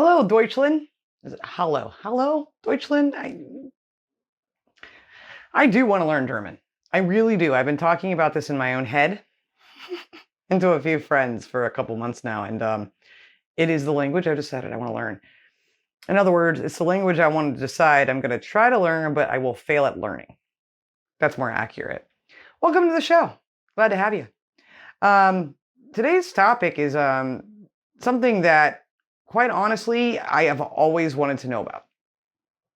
Hello, Deutschland. Is it hello? Hello, Deutschland? I do want to learn German. I really do. I've been talking about this in my own head and to a few friends for a couple months now, and it is the language I've decided I want to learn. In other words, it's the language I want to decide I'm going to try to learn, but I will fail at learning. That's more accurate. Welcome to the show. Glad to have you. Today's topic is something that, quite honestly, I have always wanted to know about.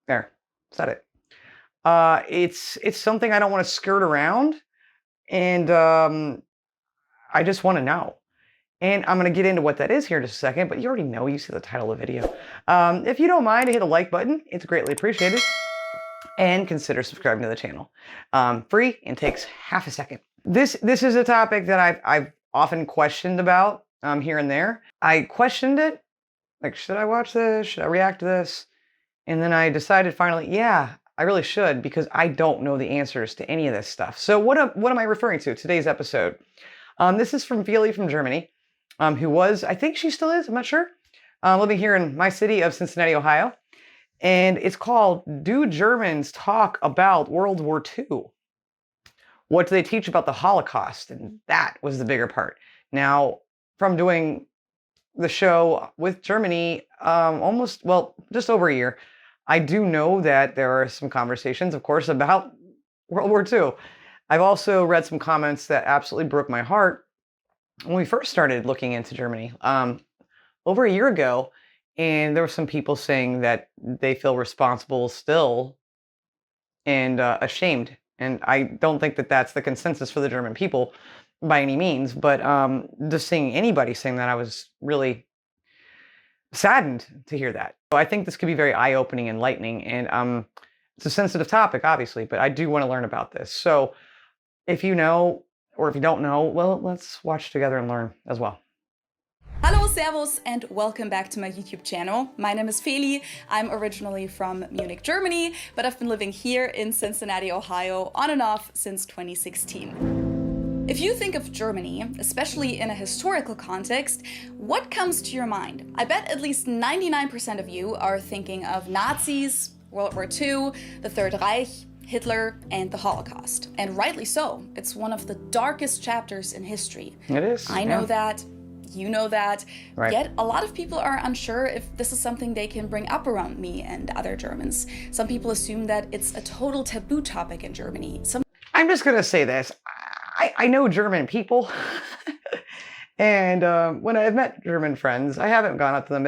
There, said it. It's something I don't want to skirt around, and I just want to know. And I'm going to get into what that is here in just a second, but you already know, you see the title of the video. If you don't mind, hit the like button. It's greatly appreciated. And consider subscribing to the channel. Free and takes half a second. This is a topic that I've often questioned about here and there. I questioned it, like, should I watch this? Should I react to this? And then I decided finally, yeah, I really should, because I don't know the answers to any of this stuff. So what am I referring to today's episode? This is from Feely from Germany, who was, I think she still is, I'm not sure, living here in my city of Cincinnati, Ohio. And it's called, Do Germans Talk About World War II? What do they teach about the Holocaust? And that was the bigger part. Now, from doing the show with Germany just over a year, I do know that there are some conversations, of course, about World War II. I've also read some comments that absolutely broke my heart when we first started looking into Germany over a year ago. And there were some people saying that they feel responsible still and ashamed. And I don't think that that's the consensus for the German people by any means. But just seeing anybody saying that, I was really saddened to hear that. So I think this could be very eye-opening, enlightening. And it's a sensitive topic, obviously, but I do want to learn about this. So if you know, or if you don't know, well, let's watch together and learn as well. Hallo, servus, and welcome back to my YouTube channel. My name is Feely. I'm originally from Munich, Germany, but I've been living here in Cincinnati, Ohio, on and off since 2016. If you think of Germany, especially in a historical context, what comes to your mind? I bet at least 99% of you are thinking of Nazis, World War II, the Third Reich, Hitler, and the Holocaust. And rightly so. It's one of the darkest chapters in history. It is. I know that. You know that, right. Yet a lot of people are unsure if this is something they can bring up around me and other Germans. Some people assume that it's a total taboo topic in Germany. I'm just going to say this. I know German people, and when I've met German friends, I haven't gone up to them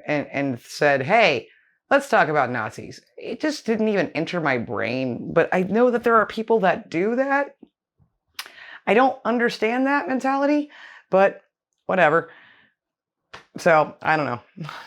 and said, hey, let's talk about Nazis. It just didn't even enter my brain, but I know that there are people that do that. I don't understand that mentality, but whatever. So, I don't know.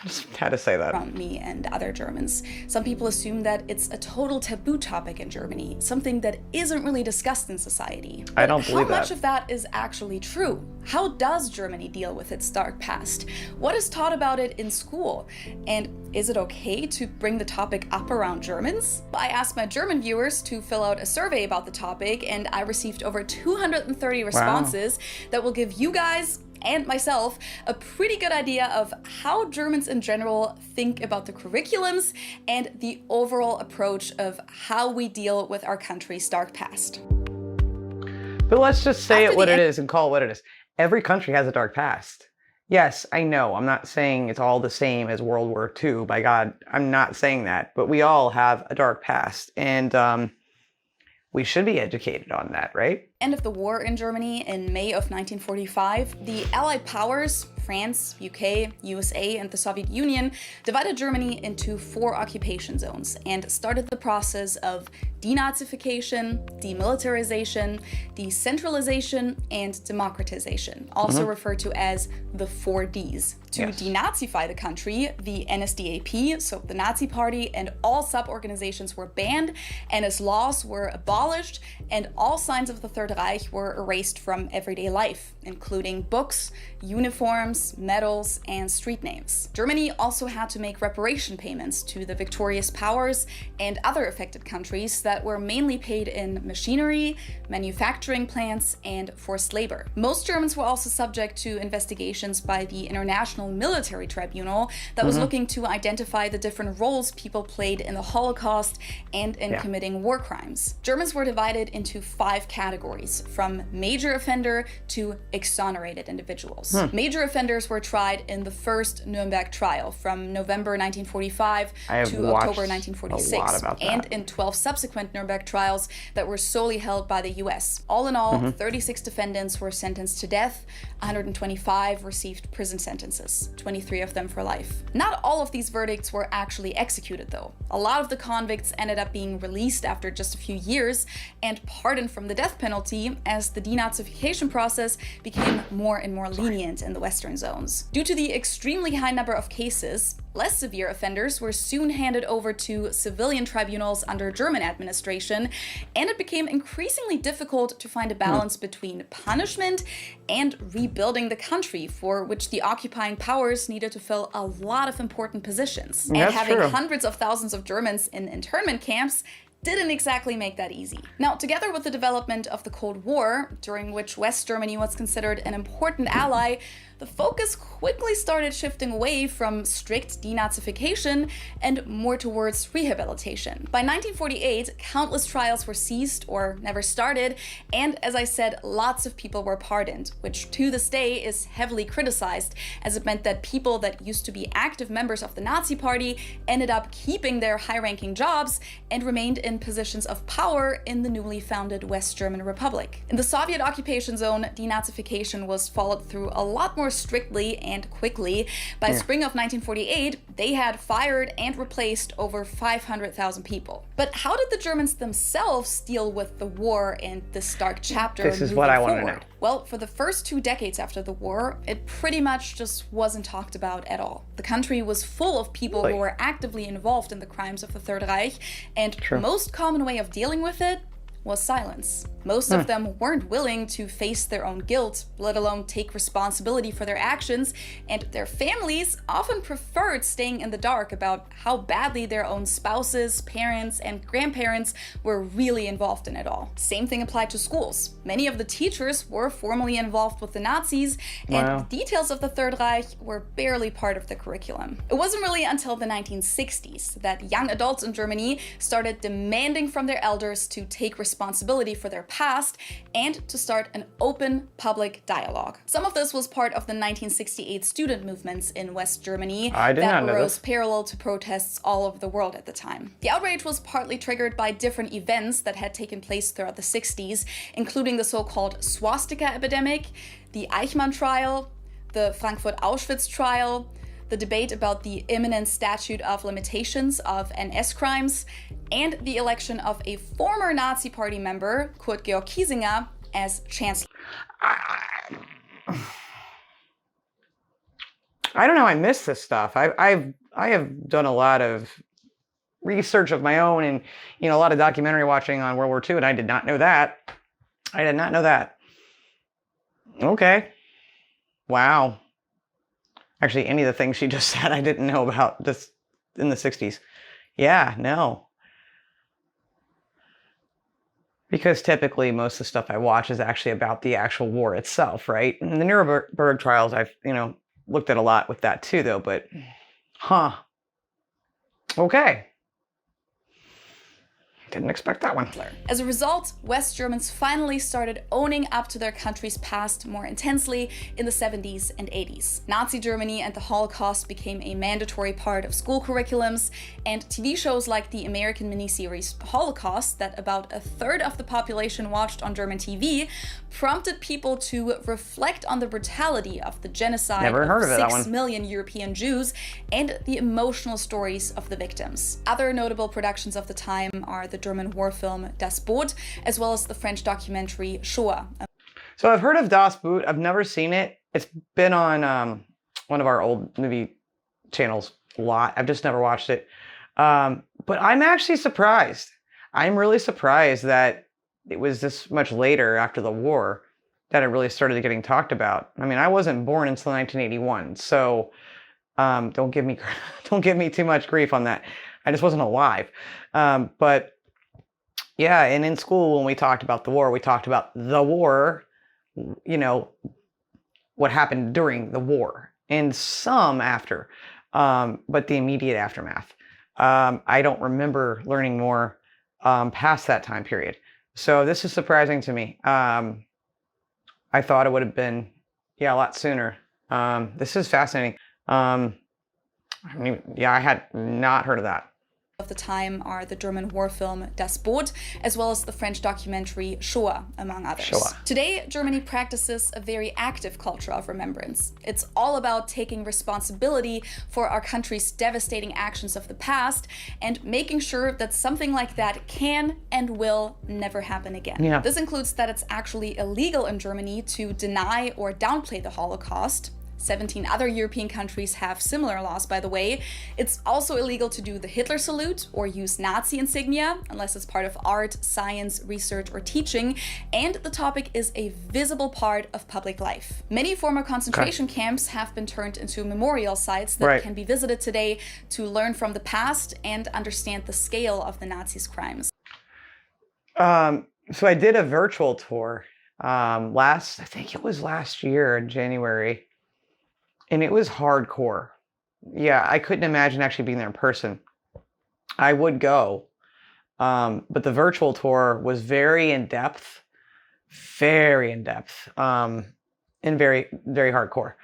Just had to say that. From me and other Germans. Some people assume that it's a total taboo topic in Germany, something that isn't really discussed in society. But I don't believe that. How much of that is actually true? How does Germany deal with its dark past? What is taught about it in school? And is it okay to bring the topic up around Germans? I asked my German viewers to fill out a survey about the topic, and I received over 230 responses that will give you guys and myself a pretty good idea of how Germans in general think about the curriculums and the overall approach of how we deal with our country's dark past. But let's just say it what it is and call it what it is. Every country has a dark past. Yes, I know. I'm not saying it's all the same as World War II. By God, I'm not saying that. But we all have a dark past. And we should be educated on that, right? End of the war in Germany in May of 1945, the Allied powers, France, UK, USA, and the Soviet Union, divided Germany into 4 occupation zones and started the process of denazification, demilitarization, decentralization, and democratization, also referred to as the 4 Ds. To denazify the country, the NSDAP, so the Nazi Party, and all sub-organizations were banned, and its laws were abolished, and all signs of the Third Third Reich were erased from everyday life, including books, uniforms, medals, and street names. Germany also had to make reparation payments to the victorious powers and other affected countries that were mainly paid in machinery, manufacturing plants, and forced labor. Most Germans were also subject to investigations by the International Military Tribunal that was looking to identify the different roles people played in the Holocaust and in committing war crimes. Germans were divided into 5 categories, from major offender to exonerated individuals. Major offenders were tried in the first Nuremberg trial from November 1945 to October 1946, and in 12 subsequent Nuremberg trials that were solely held by the US. All in all, 36 defendants were sentenced to death, 125 received prison sentences, 23 of them for life. Not all of these verdicts were actually executed though. A lot of the convicts ended up being released after just a few years and pardoned from the death penalty as the denazification process became more and more lenient in the Western zones. Due to the extremely high number of cases, less severe offenders were soon handed over to civilian tribunals under German administration, and it became increasingly difficult to find a balance between punishment and rebuilding the country, for which the occupying powers needed to fill a lot of important positions. And having hundreds of thousands of Germans in internment camps didn't exactly make that easy. Now, together with the development of the Cold War, during which West Germany was considered an important ally, the focus quickly started shifting away from strict denazification and more towards rehabilitation. By 1948, countless trials were ceased or never started, and as I said, lots of people were pardoned, which to this day is heavily criticized, as it meant that people that used to be active members of the Nazi Party ended up keeping their high-ranking jobs and remained in positions of power in the newly founded West German Republic. In the Soviet occupation zone, denazification was followed through a lot more strictly and quickly. By spring of 1948, they had fired and replaced over 500,000 people. But how did the Germans themselves deal with the war and this dark chapter? This is what I want to know. Well, for the first 2 decades after the war, it pretty much just wasn't talked about at all. The country was full of people who were actively involved in the crimes of the Third Reich, and the most common way of dealing with it was silence. Most of them weren't willing to face their own guilt, let alone take responsibility for their actions, and their families often preferred staying in the dark about how badly their own spouses, parents, and grandparents were really involved in it all. Same thing applied to schools. Many of the teachers were formally involved with the Nazis, and the details of the Third Reich were barely part of the curriculum. It wasn't really until the 1960s that young adults in Germany started demanding from their elders to take responsibility for their past and to start an open public dialogue. Some of this was part of the 1968 student movements in West Germany that arose parallel to protests all over the world at the time. The outrage was partly triggered by different events that had taken place throughout the 60s, including the so-called swastika epidemic, the Eichmann trial, the Frankfurt Auschwitz trial, the debate about the imminent statute of limitations of NS crimes, and the election of a former Nazi Party member, Kurt Georg Kiesinger, as chancellor. I don't know, I miss this stuff. I have done a lot of research of my own and, you know, a lot of documentary watching on World War II, and I did not know that. I did not know that. Okay. Wow. Actually, any of the things she just said, I didn't know about this in the 60s. Yeah, no. Because typically most of the stuff I watch is actually about the actual war itself, right? And the Nuremberg trials, I've, you know, looked at a lot with that too, though, but, okay. Didn't expect that one. As a result, West Germans finally started owning up to their country's past more intensely in the 70s and 80s. Nazi Germany and the Holocaust became a mandatory part of school curriculums, and TV shows like the American miniseries Holocaust, that about a third of the population watched on German TV, prompted people to reflect on the brutality of the genocide of 6 million European Jews and the emotional stories of the victims. Other notable productions of the time are the German war film Das Boot, as well as the French documentary Shoah. So I've heard of Das Boot. I've never seen it. It's been on one of our old movie channels a lot. I've just never watched it. But I'm actually surprised. I'm really surprised that it was this much later after the war that it really started getting talked about. I mean, I wasn't born until 1981, so don't give me don't give me too much grief on that. I just wasn't alive. But yeah, and in school when we talked about the war, we talked about the war, you know, what happened during the war and some after, but the immediate aftermath. I don't remember learning more past that time period. So this is surprising to me. I thought it would have been, yeah, a lot sooner. This is fascinating. I mean, yeah, I had not heard of that. Of the time are the German war film Das Boot, as well as the French documentary Shoah, among others. Shoah. Today, Germany practices a very active culture of remembrance. It's all about taking responsibility for our country's devastating actions of the past and making sure that something like that can and will never happen again. Yeah. This includes that it's actually illegal in Germany to deny or downplay the Holocaust. 17 other European countries have similar laws, by the way. It's also illegal to do the Hitler salute or use Nazi insignia, unless it's part of art, science, research, or teaching. And the topic is a visible part of public life. Many former concentration camps have been turned into memorial sites that can be visited today to learn from the past and understand the scale of the Nazis' crimes. So I did a virtual tour I think it was last year in January. And it was hardcore. Yeah, I couldn't imagine actually being there in person. I would go, but the virtual tour was very in-depth, and very, very hardcore.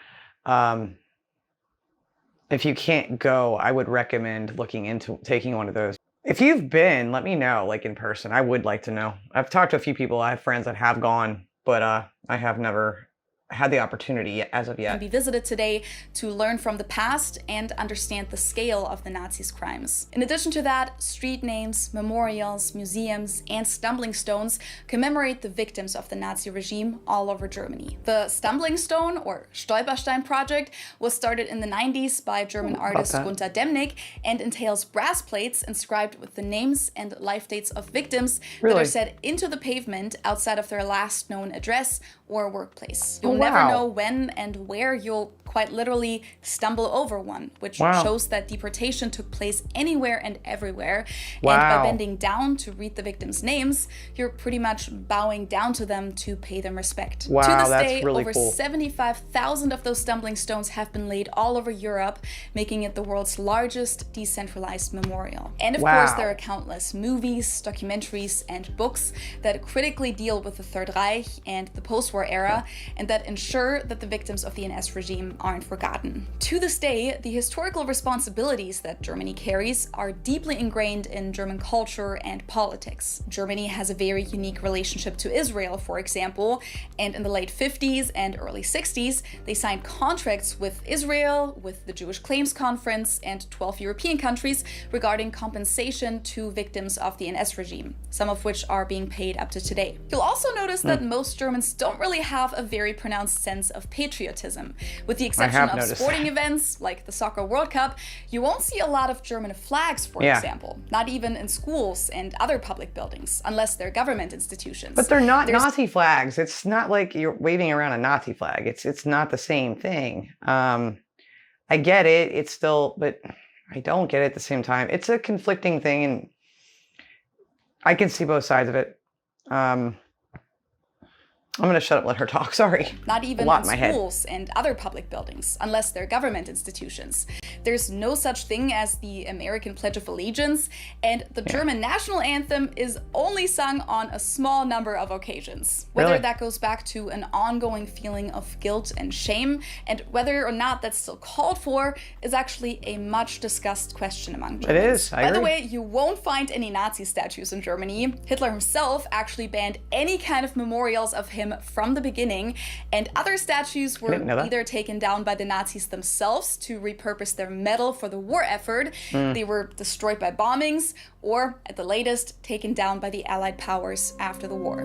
If you can't go, I would recommend looking into taking one of those. If you've been, let me know, like in person. I would like to know. I've talked to a few people. I have friends that have gone, but I have never had the opportunity as of yet. Can be visited today to learn from the past and understand the scale of the Nazis' crimes. In addition to that, street names, memorials, museums, and stumbling stones commemorate the victims of the Nazi regime all over Germany. The Stumbling Stone, or Stolperstein project, was started in the 90s by German artist Gunter Demnig and entails brass plates inscribed with the names and life dates of victims that are set into the pavement outside of their last known address or workplace. You'll never know when and where you'll quite literally stumble over one, which shows that deportation took place anywhere and everywhere. And by bending down to read the victims' names, you're pretty much bowing down to them to pay them respect. Wow, to this that's day, really over cool. 75,000 of those stumbling stones have been laid all over Europe, making it the world's largest decentralized memorial. And of course, there are countless movies, documentaries, and books that critically deal with the Third Reich and the post-war era, and that ensure that the victims of the NS regime aren't forgotten. To this day, the historical responsibilities that Germany carries are deeply ingrained in German culture and politics. Germany has a very unique relationship to Israel, for example, and in the late 50s and early 60s, they signed contracts with Israel, with the Jewish Claims Conference, and 12 European countries regarding compensation to victims of the NS regime, some of which are being paid up to today. You'll also notice that most Germans don't really have a very pronounced sense of patriotism. With the exception of sporting events like the Soccer World Cup, you won't see a lot of German flags, for example, not even in schools and other public buildings, unless they're government institutions. But they're not Nazi flags. It's not like you're waving around a Nazi flag. It's not the same thing. I get it. It's still, but I don't get it at the same time. It's a conflicting thing, and I can see both sides of it. I'm going to shut up, let her talk. Sorry. Not even in schools and other public buildings, unless they're government institutions. There's no such thing as the American Pledge of Allegiance, and the German national anthem is only sung on a small number of occasions. Whether that goes back to an ongoing feeling of guilt and shame, and whether or not that's still called for, is actually a much discussed question among Germans. It is. By the way, you won't find any Nazi statues in Germany. Hitler himself actually banned any kind of memorials of him from the beginning, and other statues were either taken down by the Nazis themselves to repurpose their metal for the war effort, they were destroyed by bombings, or at the latest, taken down by the Allied powers after the war.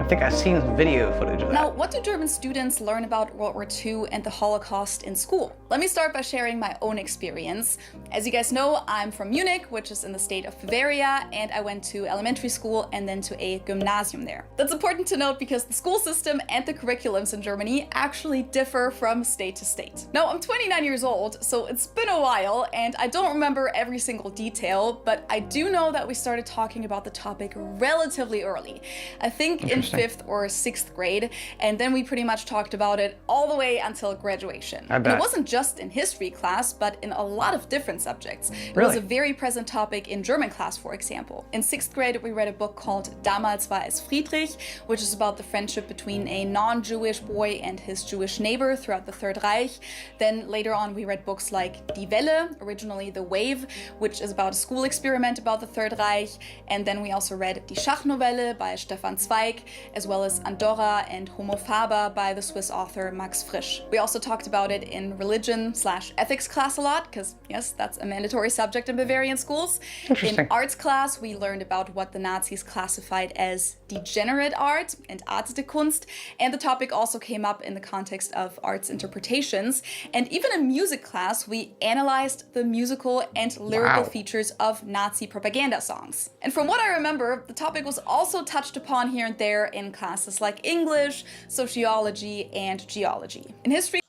I think I've seen some video footage of that. Now, what do German students learn about World War II and the Holocaust in school? Let me start by sharing my own experience. As you guys know, I'm from Munich, which is in the state of Bavaria, and I went to elementary school and then to a gymnasium there. That's important to note because the school system and the curriculums in Germany actually differ from state to state. Now, I'm 29 years old, so it's been a while, and I don't remember every single detail, but I do know that we started talking about the topic relatively early. I think in 5th or 6th grade, and then we pretty much talked about it all the way until graduation. I bet. And it wasn't just in history class, but in a lot of different subjects. It Really? was a very present topic in German class, for example. In 6th grade, we read a book called Damals war es Friedrich, which is about the friendship between a non-Jewish boy and his Jewish neighbor throughout the Third Reich. Then later on, we read books like Die Welle, originally The Wave, which is about a school experiment about the Third Reich. And then we also read Die Schachnovelle by Stefan Zweig, as well as Andorra and Homo Faber by the Swiss author Max Frisch. We also talked about it in religion/ethics class a lot, because yes, that's a mandatory subject in Bavarian schools. In arts class, we learned about what the Nazis classified as degenerate art and Art de Kunst, and the topic also came up in the context of arts interpretations. And even in music class, we analyzed the musical and lyrical features of Nazi propaganda songs. And from what I remember, the topic was also touched upon here and there in classes like English, sociology, and geology. In history,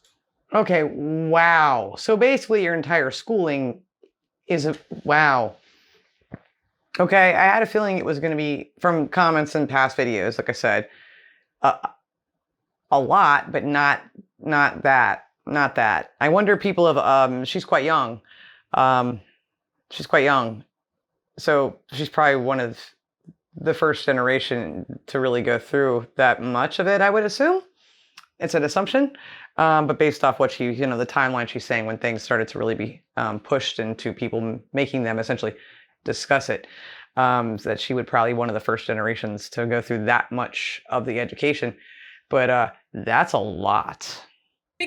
Okay, wow. So basically your entire schooling is wow. Okay, I had a feeling it was going to be, from comments in past videos, like I said, a lot, but not that. I wonder people have, she's quite young. So she's probably one of the first generation to really go through that much of it, I would assume. It's an assumption. But based off what she, the timeline she's saying when things started to really be pushed into people making them essentially discuss it, that she would probably be one of the first generations to go through that much of the education. But that's a lot.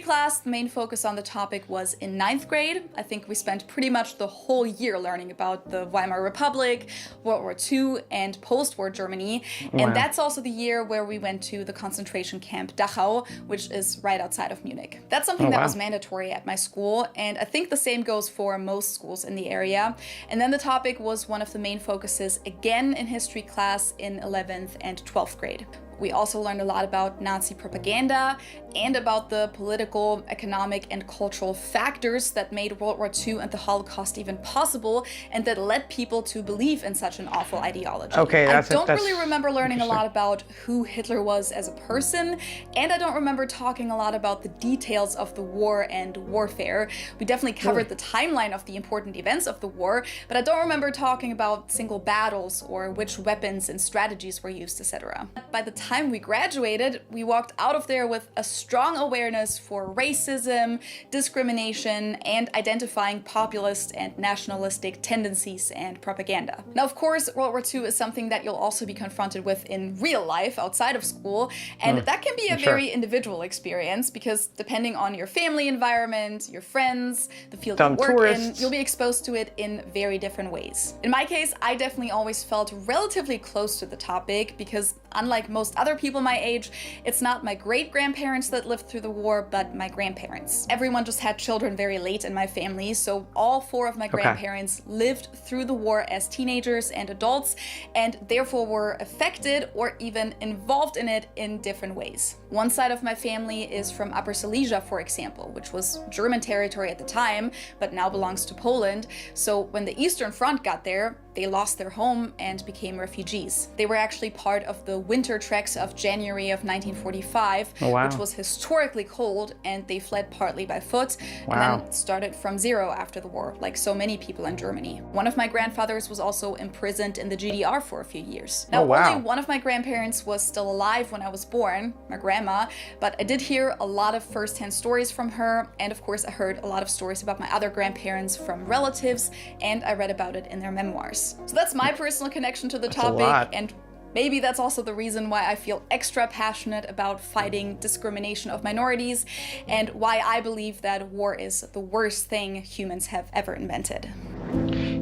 Class, the main focus on the topic was in 9th grade. I think we spent pretty much the whole year learning about the Weimar Republic, World War II, and post-war Germany. And that's also the year where we went to the concentration camp Dachau, which is right outside of Munich. That's something that was mandatory at my school, and I think the same goes for most schools in the area. And then the topic was one of the main focuses again in history class in 11th and 12th grade. We also learned a lot about Nazi propaganda and about the political, economic, and cultural factors that made World War II and the Holocaust even possible and that led people to believe in such an awful ideology. Okay, I don't really remember learning a lot about who Hitler was as a person, and I don't remember talking a lot about the details of the war and warfare. We definitely covered the timeline of the important events of the war, but I don't remember talking about single battles or which weapons and strategies were used, etc. By the time we graduated, we walked out of there with a strong awareness for racism, discrimination, and identifying populist and nationalistic tendencies and propaganda. Now, of course, World War II is something that you'll also be confronted with in real life outside of school, and that can be a very individual experience because depending on your family environment, your friends, the field you work in, you'll be exposed to it in very different ways. In my case, I definitely always felt relatively close to the topic because unlike most other people my age, it's not my great-grandparents that lived through the war, but my grandparents. Everyone just had children very late in my family, so all 4 of my grandparents lived through the war as teenagers and adults, and therefore were affected or even involved in it in different ways. One side of my family is from Upper Silesia, for example, which was German territory at the time, but now belongs to Poland. So when the Eastern Front got there, they lost their home and became refugees. They were actually part of the winter treks of January of 1945, which was historically cold, and they fled partly by foot and then started from zero after the war, like so many people in Germany. One of my grandfathers was also imprisoned in the GDR for a few years. Now, only one of my grandparents was still alive when I was born, my grandma, but I did hear a lot of first-hand stories from her, and of course I heard a lot of stories about my other grandparents from relatives, and I read about it in their memoirs. So that's my personal connection to the topic, and maybe that's also the reason why I feel extra passionate about fighting discrimination of minorities and why I believe that war is the worst thing humans have ever invented.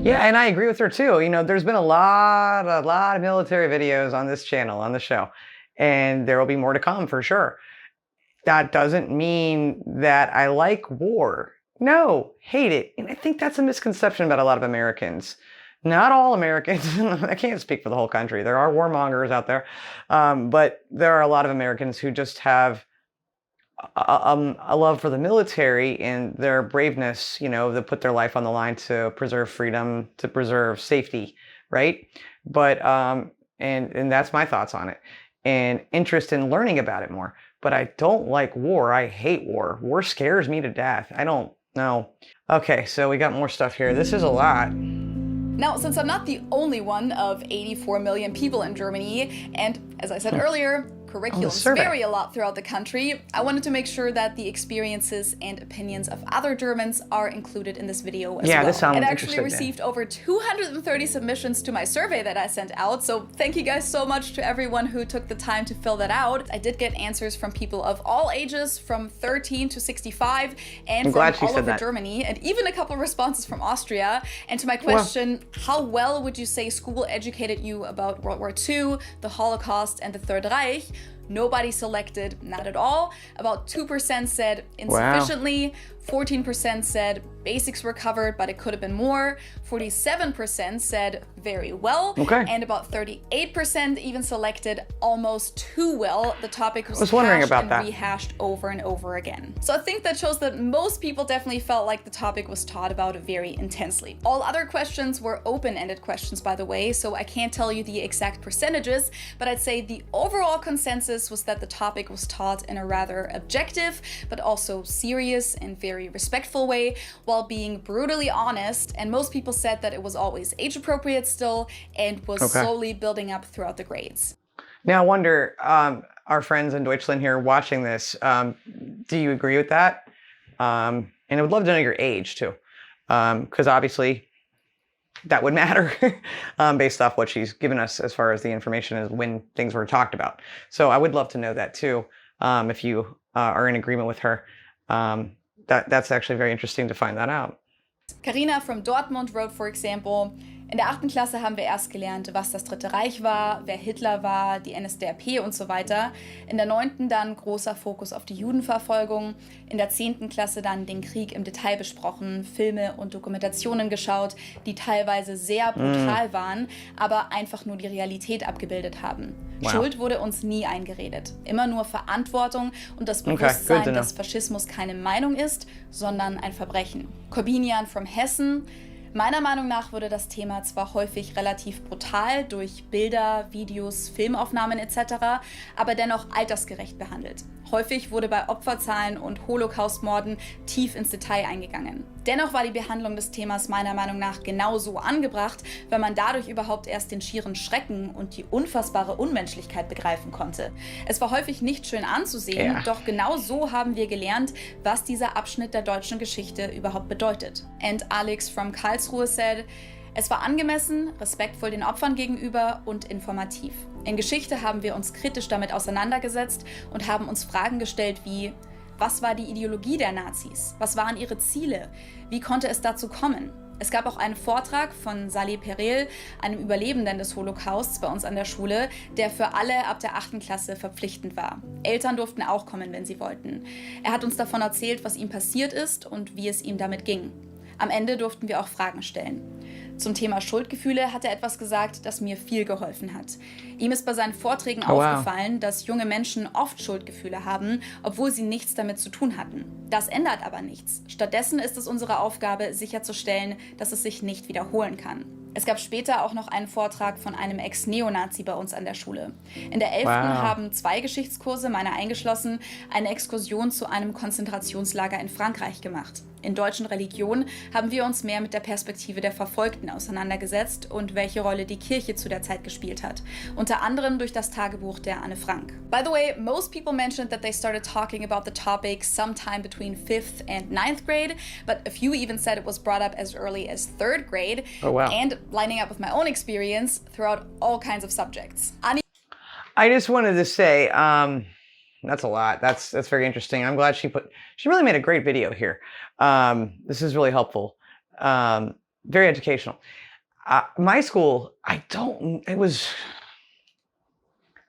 Yeah, and I agree with her too. There's been a lot of military videos on this channel, on the show. and there will be more to come for sure. That doesn't mean that I like war. No, hate it. And I think that's a misconception about a lot of Americans. Not all Americans. I can't speak for the whole country. There are warmongers out there. But there are a lot of Americans who just have a love for the military and their braveness, you know, that put their life on the line to preserve freedom, to preserve safety, right? But, and that's my thoughts on it. And interest in learning about it more. But I don't like war. I hate war. War scares me to death. I don't know. Okay, so we got more stuff here. This is a lot. Now, since I'm not the only one of 84 million people in Germany, and as I said earlier, curriculums vary a lot throughout the country, I wanted to make sure that the experiences and opinions of other Germans are included in this video as well. This sounds It actually received over 230 submissions to my survey that I sent out, so thank you guys so much to everyone who took the time to fill that out. I did get answers from people of all ages, from 13 to 65, and from all over Germany, and even a couple responses from Austria. And to my question, how well would you say school educated you about World War II, the Holocaust, and the Third Reich? Nobody selected not at all. About 2% said insufficiently. 14% said basics were covered, but it could have been more. 47% said very well. And about 38% even selected almost too well. The topic was rehashed over and over again. So I think that shows that most people definitely felt like the topic was taught about very intensely. All other questions were open-ended questions, by the way, so I can't tell you the exact percentages, but I'd say the overall consensus was that the topic was taught in a rather objective, but also serious and very respectful way, while being brutally honest, and most people said that it was always age appropriate still and was slowly building up throughout the grades. Now I wonder, our friends in Deutschland here watching this, do you agree with that? And I would love to know your age too, because obviously that would matter based off what she's given us as far as the information is when things were talked about. So I would love to know that too, if you are in agreement with her. That's actually very interesting to find that out. Carina from Dortmund wrote, for example, in der 8. Klasse haben wir erst gelernt, was das Dritte Reich war, wer Hitler war, die NSDAP und so weiter. In der 9. dann großer Fokus auf die Judenverfolgung. In der 10. Klasse dann den Krieg im Detail besprochen, Filme und Dokumentationen geschaut, die teilweise sehr brutal waren, aber einfach nur die Realität abgebildet haben. Schuld wurde uns nie eingeredet. Immer nur Verantwortung und das Bewusstsein, dass Faschismus keine Meinung ist, sondern ein Verbrechen. Corbinian from Hessen. Meiner Meinung nach wurde das Thema zwar häufig relativ brutal durch Bilder, Videos, Filmaufnahmen etc., aber dennoch altersgerecht behandelt. Häufig wurde bei Opferzahlen und Holocaust-Morden tief ins Detail eingegangen. Dennoch war die Behandlung des Themas meiner Meinung nach genauso angebracht, weil man dadurch überhaupt erst den schieren Schrecken und die unfassbare Unmenschlichkeit begreifen konnte. Es war häufig nicht schön anzusehen, doch genau so haben wir gelernt, was dieser Abschnitt der deutschen Geschichte überhaupt bedeutet. And Alex from Karlsruhe said, es war angemessen, respektvoll den Opfern gegenüber und informativ. In Geschichte haben wir uns kritisch damit auseinandergesetzt und haben uns Fragen gestellt wie: Was war die Ideologie der Nazis? Was waren ihre Ziele? Wie konnte es dazu kommen? Es gab auch einen Vortrag von Salih Perel, einem Überlebenden des Holocausts bei uns an der Schule, der für alle ab der 8. Klasse verpflichtend war. Eltern durften auch kommen, wenn sie wollten. Er hat uns davon erzählt, was ihm passiert ist und wie es ihm damit ging. Am Ende durften wir auch Fragen stellen. Zum Thema Schuldgefühle hat er etwas gesagt, das mir viel geholfen hat. Ihm ist bei seinen Vorträgen aufgefallen, dass junge Menschen oft Schuldgefühle haben, obwohl sie nichts damit zu tun hatten. Das ändert aber nichts. Stattdessen ist es unsere Aufgabe, sicherzustellen, dass es sich nicht wiederholen kann. Es gab später auch noch einen Vortrag von einem Ex-Neonazi bei uns an der Schule. In der 11. haben 2 Geschichtskurse, meiner eingeschlossen, eine Exkursion zu einem Konzentrationslager in Frankreich gemacht. In deutschen Religion haben wir uns mehr mit der Perspektive der Verfolgten auseinandergesetzt und welche Rolle die Kirche zu der Zeit gespielt hat. Unter anderem durch das Tagebuch der Anne Frank. By the way, most people mentioned that they started talking about the topic sometime between 5th and 9th grade, but a few even said it was brought up as early as 3rd grade. And lining up with my own experience throughout all kinds of subjects. I just wanted to say, that's a lot. That's very interesting. I'm glad she really made a great video here. This is really helpful. Very educational. My school, I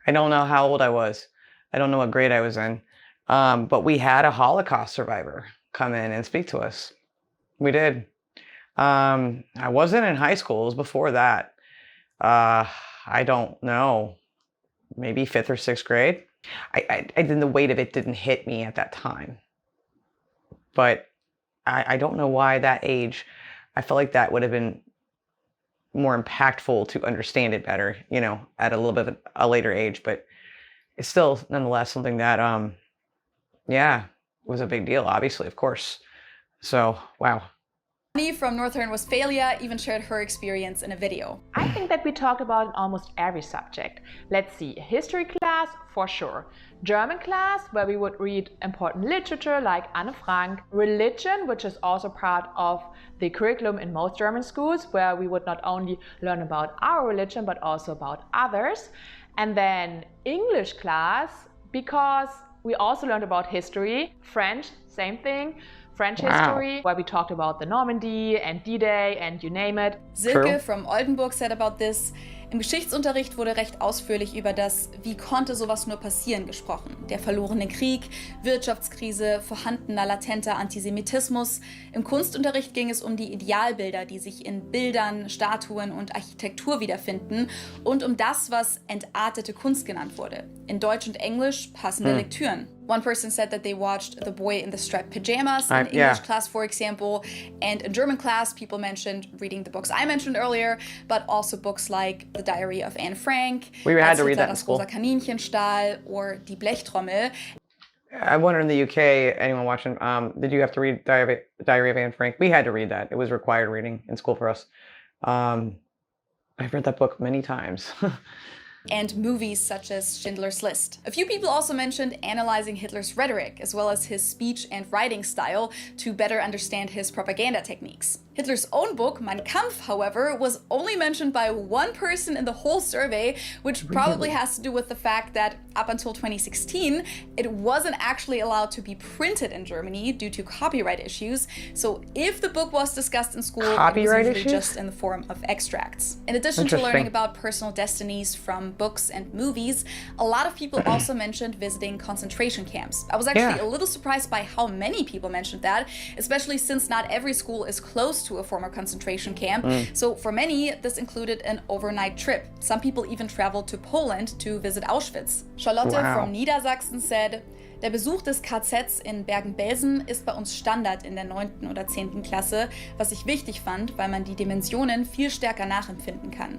I don't know how old I was. I don't know what grade I was in. But we had a Holocaust survivor come in and speak to us. We did. I wasn't in high school. It was before that. I don't know. Maybe 5th or 6th grade. The weight of it didn't hit me at that time. But I don't know why that age. I felt like that would have been more impactful to understand it better, at a little bit of a later age. But it's still nonetheless something that, was a big deal, obviously, of course. So, wow. Annie from North Rhine-Westphalia even shared her experience in a video. I think that we talked about in almost every subject. Let's see, history class, for sure. German class, where we would read important literature like Anne Frank. Religion, which is also part of the curriculum in most German schools, where we would not only learn about our religion, but also about others. And then English class, because we also learned about history. French, same thing. French history, where we talked about the Normandy and D-Day and you name it. Silke from Oldenburg said about this: Im Geschichtsunterricht wurde recht ausführlich über das "Wie konnte sowas nur passieren" gesprochen. Der verlorene Krieg, Wirtschaftskrise, vorhandener latenter Antisemitismus. Im Kunstunterricht ging es um die Idealbilder, die sich in Bildern, Statuen und Architektur wiederfinden und um das, was entartete Kunst genannt wurde. In Deutsch und Englisch passende Lektüren. One person said that they watched The Boy in the Striped Pajamas in English class, for example, and in German class, people mentioned reading the books I mentioned earlier, but also books like The Diary of Anne Frank, We had to read that in school. Das rosa Kaninchenstahl, or Die Blechtrommel. I wonder in the UK, anyone watching, did you have to read Diary of Anne Frank? We had to read that. It was required reading in school for us. I've read that book many times. And movies such as Schindler's List. A few people also mentioned analyzing Hitler's rhetoric, as well as his speech and writing style, to better understand his propaganda techniques. Hitler's own book, Mein Kampf, however, was only mentioned by one person in the whole survey, which probably has to do with the fact that up until 2016, it wasn't actually allowed to be printed in Germany due to copyright issues. So if the book was discussed in school, it was usually just in the form of extracts. In addition to learning about personal destinies from books and movies, a lot of people also mentioned visiting concentration camps. I was actually a little surprised by how many people mentioned that, especially since not every school is close to a former concentration camp. So for many, this included an overnight trip. Some people even traveled to Poland to visit Auschwitz. Charlotte from Niedersachsen said, der Besuch des KZs in Bergen-Belsen ist bei uns Standard in der 9. oder 10. Klasse, was ich wichtig fand, weil man die Dimensionen viel stärker nachempfinden kann.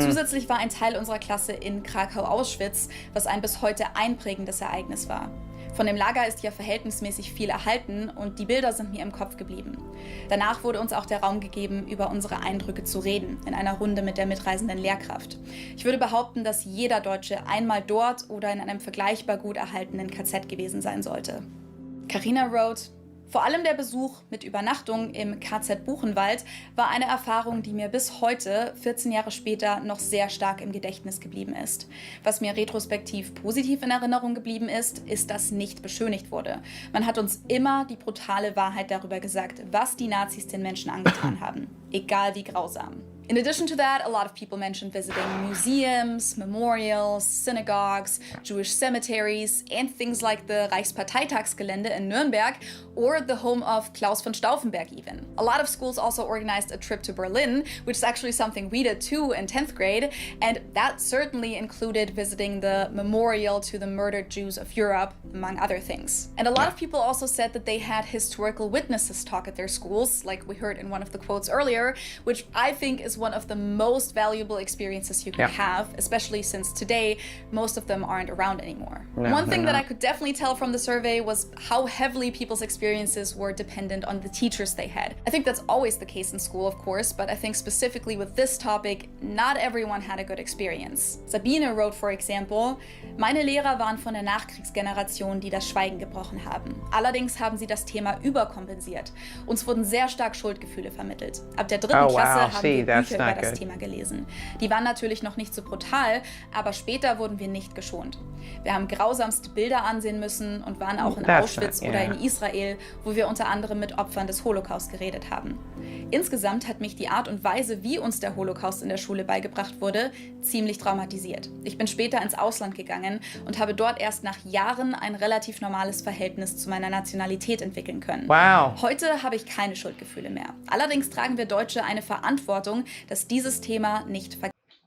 Zusätzlich war ein Teil unserer Klasse in Krakau-Auschwitz, was ein bis heute einprägendes Ereignis war. Von dem Lager ist ja verhältnismäßig viel erhalten und die Bilder sind mir im Kopf geblieben. Danach wurde uns auch der Raum gegeben, über unsere Eindrücke zu reden, in einer Runde mit der mitreisenden Lehrkraft. Ich würde behaupten, dass jeder Deutsche einmal dort oder in einem vergleichbar gut erhaltenen KZ gewesen sein sollte. Carina wrote: Vor allem der Besuch mit Übernachtung im KZ Buchenwald war eine Erfahrung, die mir bis heute, 14 Jahre später, noch sehr stark im Gedächtnis geblieben ist. Was mir retrospektiv positiv in Erinnerung geblieben ist, dass nicht beschönigt wurde. Man hat uns immer die brutale Wahrheit darüber gesagt, was die Nazis den Menschen angetan haben, egal wie grausam. In addition to that, a lot of people mentioned visiting museums, memorials, synagogues, Jewish cemeteries, and things like the Reichsparteitagsgelände in Nürnberg or the home of Klaus von Stauffenberg even. A lot of schools also organized a trip to Berlin, which is actually something we did too in 10th grade, and that certainly included visiting the memorial to the murdered Jews of Europe, among other things. And a lot of people also said that they had historical witnesses talk at their schools, like we heard in one of the quotes earlier, which I think is one of the most valuable experiences you can have, especially since today most of them aren't around anymore. One thing that I could definitely tell from the survey was how heavily people's experiences were dependent on the teachers they had. I think that's always the case in school, of course, but I think specifically with this topic, not everyone had a good experience. Sabine wrote, for example, meine Lehrer waren von der Nachkriegsgeneration, die das Schweigen gebrochen haben. Allerdings haben sie das Thema überkompensiert. Uns wurden sehr stark Schuldgefühle vermittelt. Ab der 3. Klasse haben wir Bücher über das Thema gelesen. Die waren natürlich noch nicht so brutal, aber später wurden wir nicht geschont. Wir haben grausamste Bilder ansehen müssen und waren auch in Auschwitz oder in Israel, wo wir unter anderem mit Opfern des Holocaust geredet haben. Insgesamt hat mich die Art und Weise, wie uns der Holocaust in der Schule beigebracht wurde, ziemlich traumatisiert. Ich bin später ins Ausland gegangen und habe dort erst nach Jahren ein relativ normales Verhältnis zu meiner Nationalität entwickeln können. Wow. Heute habe ich keine Schuldgefühle mehr. Allerdings tragen wir Deutsche eine Verantwortung, dass dieses Thema nicht vergessen wird.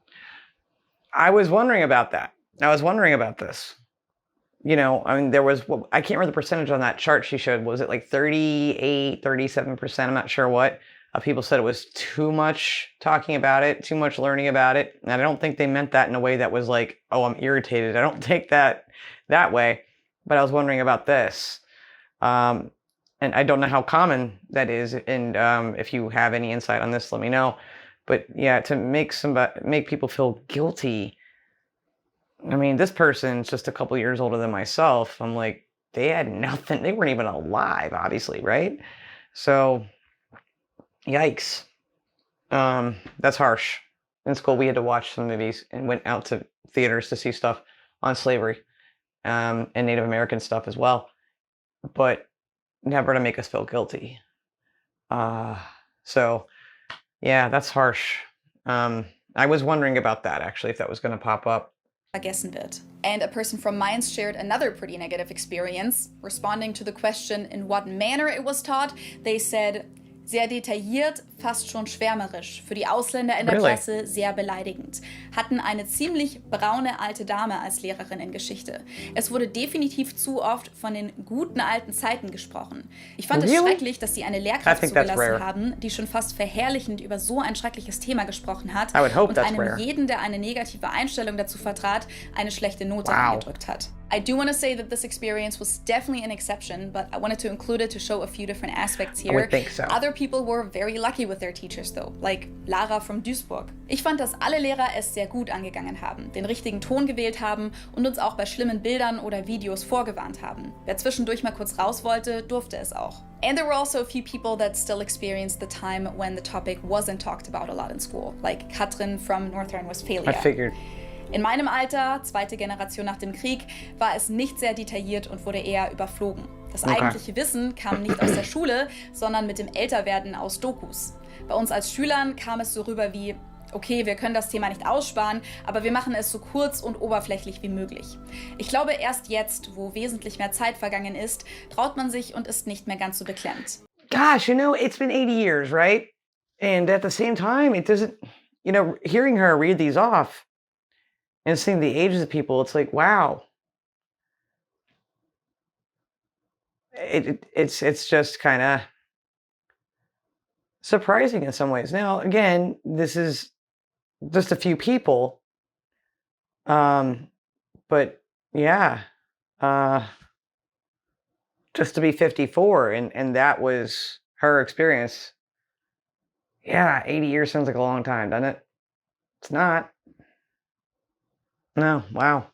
I was wondering about that. I was wondering about this. You know, I mean, there was, I can't remember the percentage on that chart she showed. Was it like 38, 37%? I'm not sure what. People said it was too much talking about it, too much learning about it. And I don't think they meant that in a way that was like, oh, I'm irritated. I don't take that way. But I was wondering about this. And I don't know how common that is. And if you have any insight on this, let me know. But yeah, to make people feel guilty. I mean, this person's just a couple years older than myself. I'm like, they had nothing. They weren't even alive, obviously, right? So, yikes. That's harsh. In school, we had to watch some movies and went out to theaters to see stuff on slavery and Native American stuff as well. But never to make us feel guilty. So, yeah, that's harsh. I was wondering about that, actually, if that was going to pop up. Vergessen wird. And a person from Mainz shared another pretty negative experience. Responding to the question in what manner it was taught, they said, sehr detailliert, fast schon schwärmerisch, für die Ausländer in der Klasse sehr beleidigend. Hatten eine ziemlich braune alte Dame als Lehrerin in Geschichte. Es wurde definitiv zu oft von den guten alten Zeiten gesprochen. Ich fand es schrecklich, dass sie eine Lehrkraft zugelassen haben, die schon fast verherrlichend über so ein schreckliches Thema gesprochen hat und einem jeden, der eine negative Einstellung dazu vertrat, eine schlechte Note eingedrückt hat. I do want to say that this experience was definitely an exception, but I wanted to include it to show a few different aspects here. I would think so. Other people were very lucky with their teachers though, like Lara from Duisburg. Ich fand, dass alle Lehrer es sehr gut angegangen haben, den richtigen Ton gewählt haben und uns auch bei schlimmen Bildern oder Videos vorgewarnt haben. Wer zwischendurch mal kurz raus wollte, durfte es auch. And there were also a few people that still experienced the time when the topic wasn't talked about a lot in school, like Katrin from North Rhine-Westphalia. I figured. In meinem Alter, zweite Generation nach dem Krieg, war es nicht sehr detailliert und wurde eher überflogen. Das eigentliche Wissen kam nicht aus der Schule, sondern mit dem Älterwerden aus Dokus. Bei uns als Schülern kam es so rüber wie, okay, wir können das Thema nicht aussparen, aber wir machen es so kurz und oberflächlich wie möglich. Ich glaube, erst jetzt, wo wesentlich mehr Zeit vergangen ist, traut man sich und ist nicht mehr ganz so beklemmt. Gosh, you know, it's been 80 years, right? And at the same time, it doesn't, you know, hearing her read these off, and seeing the ages of people, it's like, wow. It's just kind of surprising in some ways. Now, again, this is just a few people. But yeah, just to be 54 and that was her experience. Yeah, 80 years sounds like a long time, doesn't it? It's not. No, wow.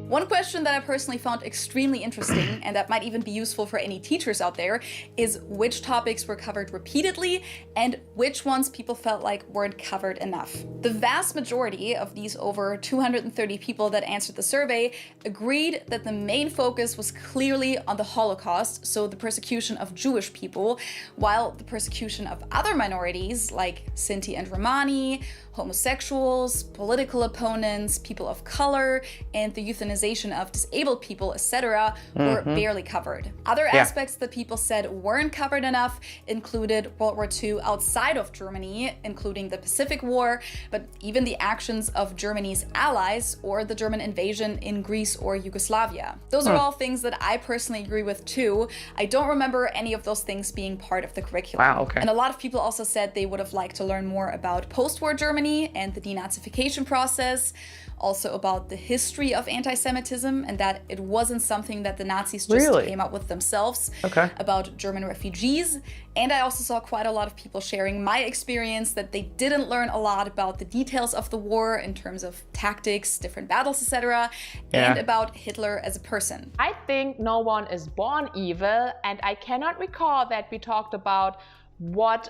One question that I personally found extremely interesting, and that might even be useful for any teachers out there, is which topics were covered repeatedly and which ones people felt like weren't covered enough. The vast majority of these over 230 people that answered the survey agreed that the main focus was clearly on the Holocaust, so the persecution of Jewish people, while the persecution of other minorities like Sinti and Romani, homosexuals, political opponents, people of color, and the euthanization of disabled people, etc., were barely covered. Other aspects that people said weren't covered enough included World War II outside of Germany, including the Pacific War, but even the actions of Germany's allies or the German invasion in Greece or Yugoslavia. Those are all things that I personally agree with too. I don't remember any of those things being part of the curriculum. Wow, okay. And a lot of people also said they would have liked to learn more about post-war Germany and the denazification process, also about the history of anti-Semitism and that it wasn't something that the Nazis just came up with themselves, about German refugees. And I also saw quite a lot of people sharing my experience that they didn't learn a lot about the details of the war in terms of tactics, different battles, etc., and about Hitler as a person. I think no one is born evil, and I cannot recall that we talked about what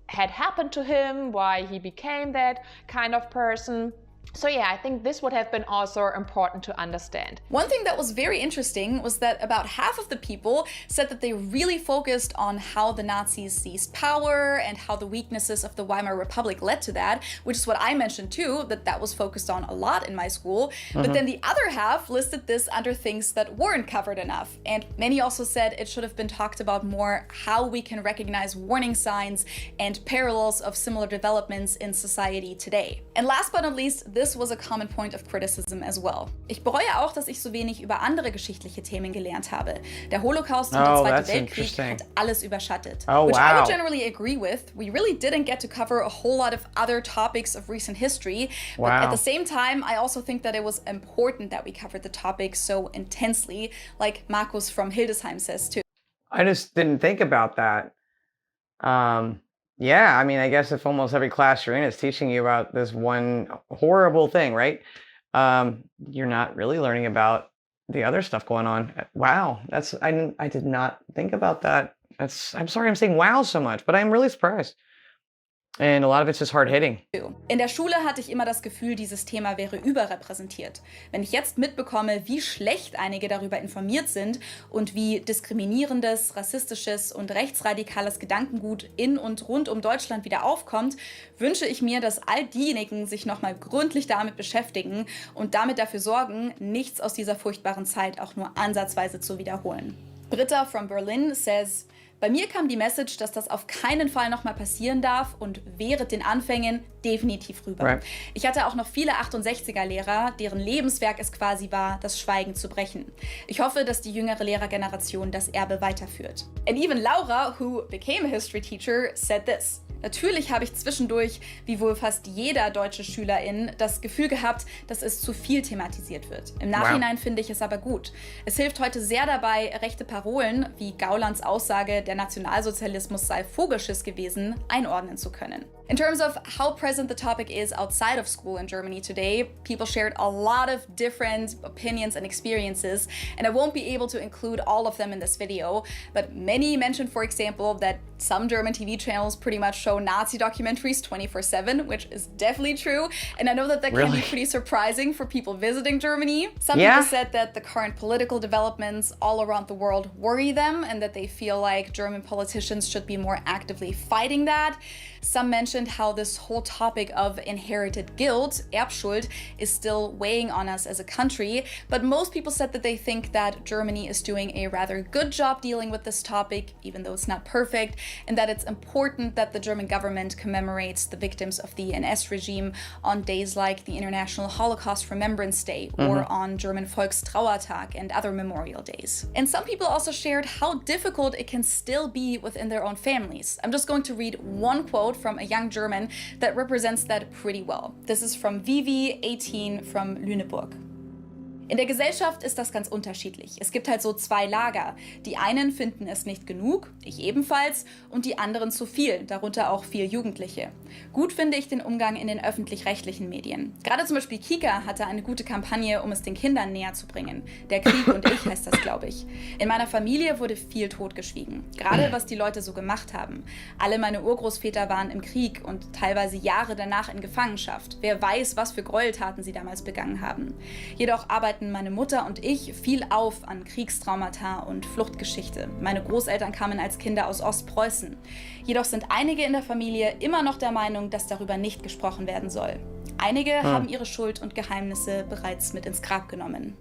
had happened to him, why he became that kind of person. So yeah, I think this would have been also important to understand. One thing that was very interesting was that about half of the people said that they really focused on how the Nazis seized power and how the weaknesses of the Weimar Republic led to that, which is what I mentioned too, that was focused on a lot in my school. But then the other half listed this under things that weren't covered enough. And many also said it should have been talked about more how we can recognize warning signs and parallels of similar developments in society today. And last but not least, this was a common point of criticism as well. Ich bereue auch, dass ich so wenig über andere geschichtliche Themen gelernt habe. Der Holocaust und der Zweite Weltkrieg hat alles überschattet. Which I would generally agree with. We really didn't get to cover a whole lot of other topics of recent history. But at the same time, I also think that it was important that we covered the topic so intensely, like Markus from Hildesheim says too. I just didn't think about that. Yeah, I mean, I guess if almost every class you're in is teaching you about this one horrible thing, right? You're not really learning about the other stuff going on. Wow, I did not think about that. I'm sorry I'm saying wow so much, but I'm really surprised. And a lot of it's just hard hitting. In der Schule hatte ich immer das Gefühl, dieses Thema wäre überrepräsentiert. Wenn ich jetzt mitbekomme, wie schlecht einige darüber informiert sind und wie diskriminierendes, rassistisches und rechtsradikales Gedankengut in und rund um Deutschland wieder aufkommt, wünsche ich mir, dass all diejenigen sich nochmal gründlich damit beschäftigen und damit dafür sorgen, nichts aus dieser furchtbaren Zeit auch nur ansatzweise zu wiederholen. Britta from Berlin says, bei mir kam die Message, dass das auf keinen Fall nochmal passieren darf und während den Anfängen definitiv rüber. Right. Ich hatte auch noch viele 68er-Lehrer, deren Lebenswerk es quasi war, das Schweigen zu brechen. Ich hoffe, dass die jüngere Lehrergeneration das Erbe weiterführt. And even Laura, who became a history teacher, said this. Natürlich habe ich zwischendurch, wie wohl fast jeder deutsche Schülerin, das Gefühl gehabt, dass es zu viel thematisiert wird. Im Nachhinein finde ich es aber gut. Es hilft heute sehr dabei, rechte Parolen, wie Gaulands Aussage, der Nationalsozialismus sei Vogelschiss gewesen, einordnen zu können. In terms of how present the topic is outside of school in Germany today, people shared a lot of different opinions and experiences, and I won't be able to include all of them in this video, but many mentioned, for example, that some German TV channels pretty much show Nazi documentaries 24/7, which is definitely true, and I know that can be pretty surprising for people visiting Germany. Some people said that the current political developments all around the world worry them and that they feel like German politicians should be more actively fighting that. Some mentioned how this whole topic of inherited guilt, Erbschuld, is still weighing on us as a country, but most people said that they think that Germany is doing a rather good job dealing with this topic, even though it's not perfect, and that it's important that the German government commemorates the victims of the NS regime on days like the International Holocaust Remembrance Day or on German Volkstrauertag and other memorial days. And some people also shared how difficult it can still be within their own families. I'm just going to read one quote from a young German that represents that pretty well. This is from WWII from Lüneburg. In der Gesellschaft ist das ganz unterschiedlich. Es gibt halt so zwei Lager. Die einen finden es nicht genug, ich ebenfalls, und die anderen zu viel, darunter auch viele Jugendliche. Gut finde ich den Umgang in den öffentlich-rechtlichen Medien. Gerade zum Beispiel Kika hatte eine gute Kampagne, um es den Kindern näher zu bringen. Der Krieg und ich heißt das, glaube ich. In meiner Familie wurde viel totgeschwiegen. Gerade was die Leute so gemacht haben. Alle meine Urgroßväter waren im Krieg und teilweise Jahre danach in Gefangenschaft. Wer weiß, was für Gräueltaten sie damals begangen haben. Jedoch arbeiten meine Mutter und ich viel auf an Kriegstraumata und Fluchtgeschichte. Meine Großeltern kamen als Kinder aus Ostpreußen. Jedoch sind einige in der Familie immer noch der Meinung, dass darüber nicht gesprochen werden soll. Einige haben ihre Schuld und Geheimnisse bereits mit ins Grab genommen.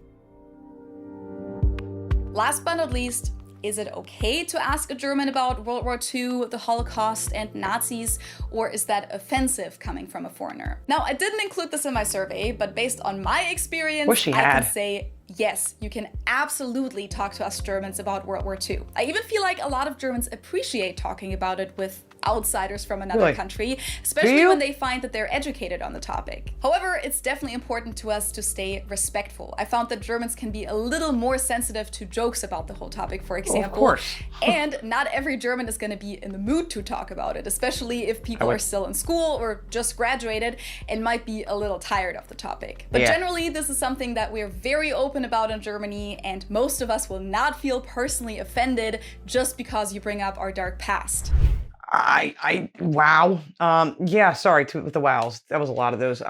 Last but not least, is it okay to ask a German about World War II, the Holocaust, and Nazis, or is that offensive coming from a foreigner? Now, I didn't include this in my survey, but based on my experience, I can say yes, you can absolutely talk to us Germans about World War II. I even feel like a lot of Germans appreciate talking about it with outsiders from another country, especially when they find that they're educated on the topic. However, it's definitely important to us to stay respectful. I found that Germans can be a little more sensitive to jokes about the whole topic, for example. Of course. And not every German is going to be in the mood to talk about it, especially if people are still in school or just graduated and might be a little tired of the topic. But generally, this is something that we're very open about in Germany, and most of us will not feel personally offended just because you bring up our dark past. wow. Yeah, sorry with the wows. That was a lot of those.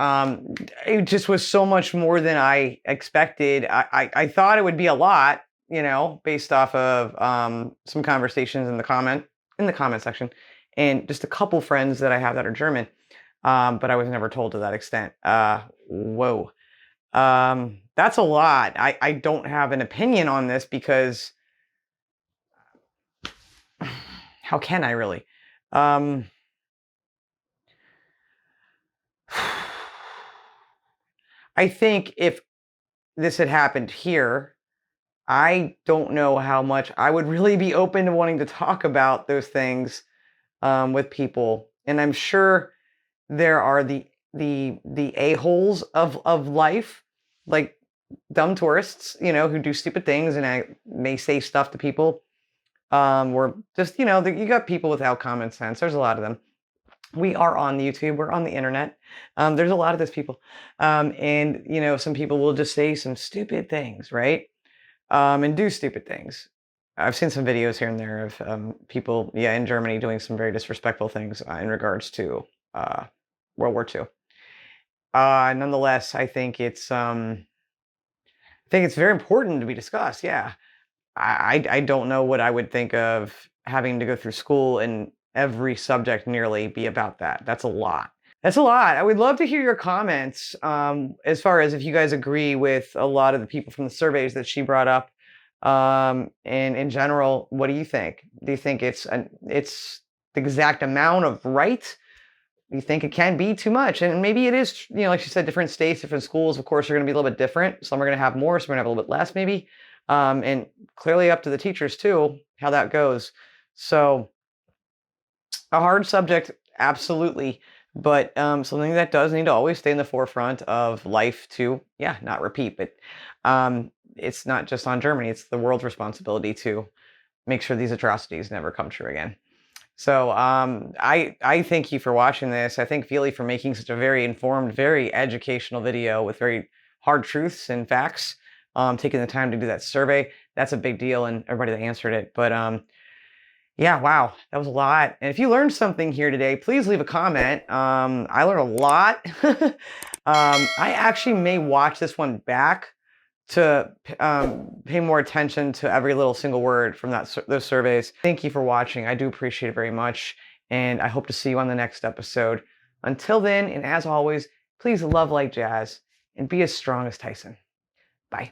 It just was so much more than I expected. I thought it would be a lot, based off of some conversations in the comment section, and just a couple friends that I have that are German. But I was never told to that extent. Whoa. That's a lot. I don't have an opinion on this because how can I really? I think if this had happened here, I don't know how much I would really be open to wanting to talk about those things with people. And I'm sure there are the a-holes of life, like dumb tourists, who do stupid things, and I may say stuff to people. Or just, you got people without common sense. There's a lot of them. We are on YouTube. We're on the internet. There's a lot of those people. And, some people will just say some stupid things, right? And do stupid things. I've seen some videos here and there of people, in Germany doing some very disrespectful things in regards to World War II. Nonetheless, I think it's very important to be discussed. Yeah. I don't know what I would think of having to go through school and every subject nearly be about that. That's a lot. That's a lot. I would love to hear your comments as far as if you guys agree with a lot of the people from the surveys that she brought up. And in general, what do you think? Do you think it's the exact amount of right? Do you think it can be too much? And maybe it is, like she said, different states, different schools, of course, are going to be a little bit different. Some are going to have more, some are going to have a little bit less, maybe. And clearly up to the teachers too, how that goes. So a hard subject, absolutely. But something that does need to always stay in the forefront of life to, not repeat. But it's not just on Germany. It's the world's responsibility to make sure these atrocities never come true again. So I thank you for watching this. I thank Feely for making such a very informed, very educational video with very hard truths and facts. Taking the time to do that survey. That's a big deal, and everybody that answered it. But yeah, wow, that was a lot. And if you learned something here today, please leave a comment. I learned a lot. I actually may watch this one back to pay more attention to every little single word from those surveys. Thank you for watching. I do appreciate it very much, and I hope to see you on the next episode. Until then, and as always, please love like jazz and be as strong as Tyson. Bye.